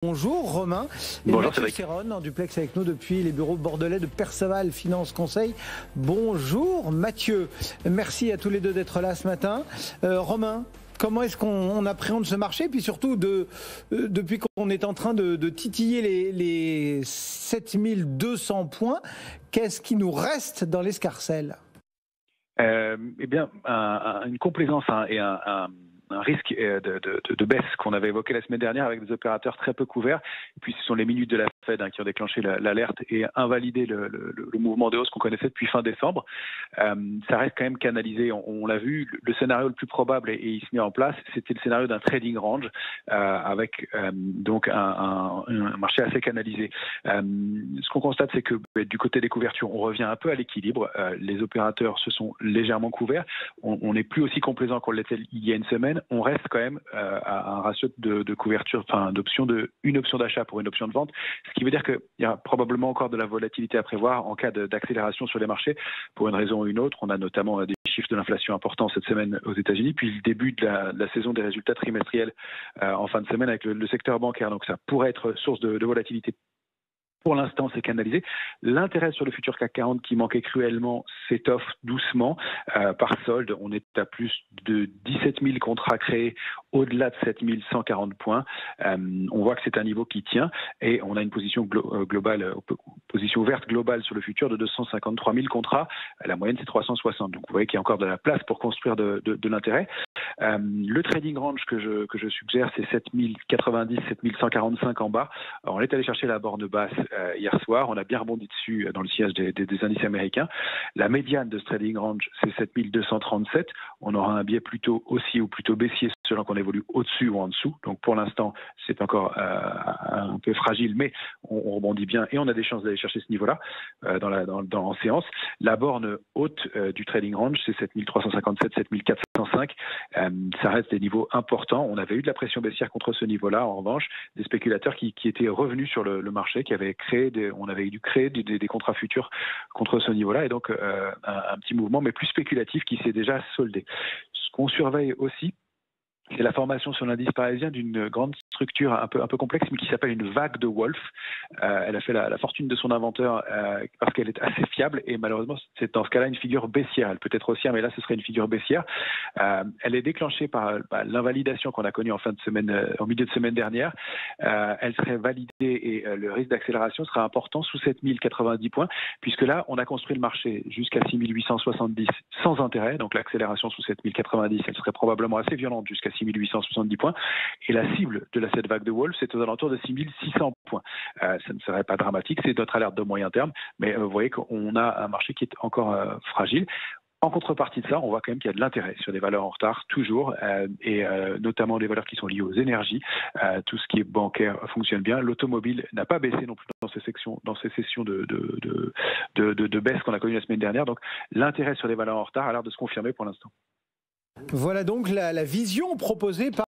Bonjour Romain et Bonjour Mathieu Cédric. Serron en duplex avec nous depuis les bureaux bordelais de Perceval Finance Conseil. Bonjour Mathieu, merci à tous les deux d'être là ce matin. Romain, comment est-ce qu'on appréhende ce marché? Et puis surtout, depuis qu'on est en train de titiller les 7200 points, qu'est-ce qui nous reste dans l'escarcelle? Eh bien, une complaisance et un risque de baisse qu'on avait évoqué la semaine dernière avec des opérateurs très peu couverts. Et puis, ce sont les minutes de la Fed qui ont déclenché l'alerte et invalidé le mouvement de hausse qu'on connaissait depuis fin décembre. Ça reste quand même canalisé. On l'a vu, le scénario le plus probable, et il se met en place, c'était le scénario d'un trading range avec donc un marché assez canalisé. Ce qu'on constate, c'est que du côté des couvertures, on revient un peu à l'équilibre. Les opérateurs se sont légèrement couverts. On n'est plus aussi complaisant qu'on l'était il y a une semaine. On reste quand même à un ratio de couverture, enfin une option d'achat pour une option de vente, ce qui veut dire qu'il y a probablement encore de la volatilité à prévoir en cas d'accélération sur les marchés pour une raison ou une autre. On a notamment des chiffres de l'inflation importants cette semaine aux États-Unis, puis le début de la saison des résultats trimestriels en fin de semaine avec le secteur bancaire. Donc ça pourrait être source de volatilité. Pour l'instant, c'est canalisé. L'intérêt sur le futur CAC 40 qui manquait cruellement s'étoffe doucement par solde. On est à plus de 17 000 contrats créés au-delà de 7 140 points. On voit que c'est un niveau qui tient et on a une position globale, position ouverte globale sur le futur de 253 000 contrats. La moyenne, c'est 360. Donc, vous voyez qu'il y a encore de la place pour construire de l'intérêt. Le trading range que je suggère, c'est 7090, 7145 en bas. Alors, on est allé chercher la borne basse hier soir. On a bien rebondi dessus dans le sillage des indices américains. La médiane de ce trading range, c'est 7237. On aura un biais plutôt haussier ou plutôt baissier selon qu'on évolue au-dessus ou en dessous. Donc, pour l'instant, c'est encore un peu fragile, mais on rebondit bien et on a des chances d'aller chercher ce niveau-là en séance. La borne haute du trading range, c'est 7357, 7405. Ça reste des niveaux importants. On avait eu de la pression baissière contre ce niveau-là. En revanche, des spéculateurs qui étaient revenus sur le marché, qui avaient on avait dû créer des contrats futurs contre ce niveau-là. Et donc, un petit mouvement, mais plus spéculatif, qui s'est déjà soldé. Ce qu'on surveille aussi, c'est la formation sur l'indice parisien d'une grande structure un peu complexe, mais qui s'appelle une vague de Wolf. Elle a fait la fortune de son inventeur parce qu'elle est assez fiable et malheureusement, c'est dans ce cas-là une figure baissière. Elle peut être haussière, mais là, ce serait une figure baissière. Elle est déclenchée par l'invalidation qu'on a connue en milieu de semaine dernière. Elle serait validée et le risque d'accélération sera important sous 7090 points, puisque là, on a construit le marché jusqu'à 6870 sans intérêt. Donc l'accélération sous 7090, elle serait probablement assez violente jusqu'à 6870 points. Et la cible de cette vague de Wolf, c'est aux alentours de 6600 points. Ça ne serait pas dramatique, c'est notre alerte de moyen terme, mais vous voyez qu'on a un marché qui est encore fragile. En contrepartie de ça, on voit quand même qu'il y a de l'intérêt sur des valeurs en retard, toujours, et notamment des valeurs qui sont liées aux énergies. Tout ce qui est bancaire fonctionne bien. L'automobile n'a pas baissé non plus dans ces sessions de baisse qu'on a connues la semaine dernière. Donc l'intérêt sur des valeurs en retard a l'air de se confirmer pour l'instant. Voilà donc la vision proposée par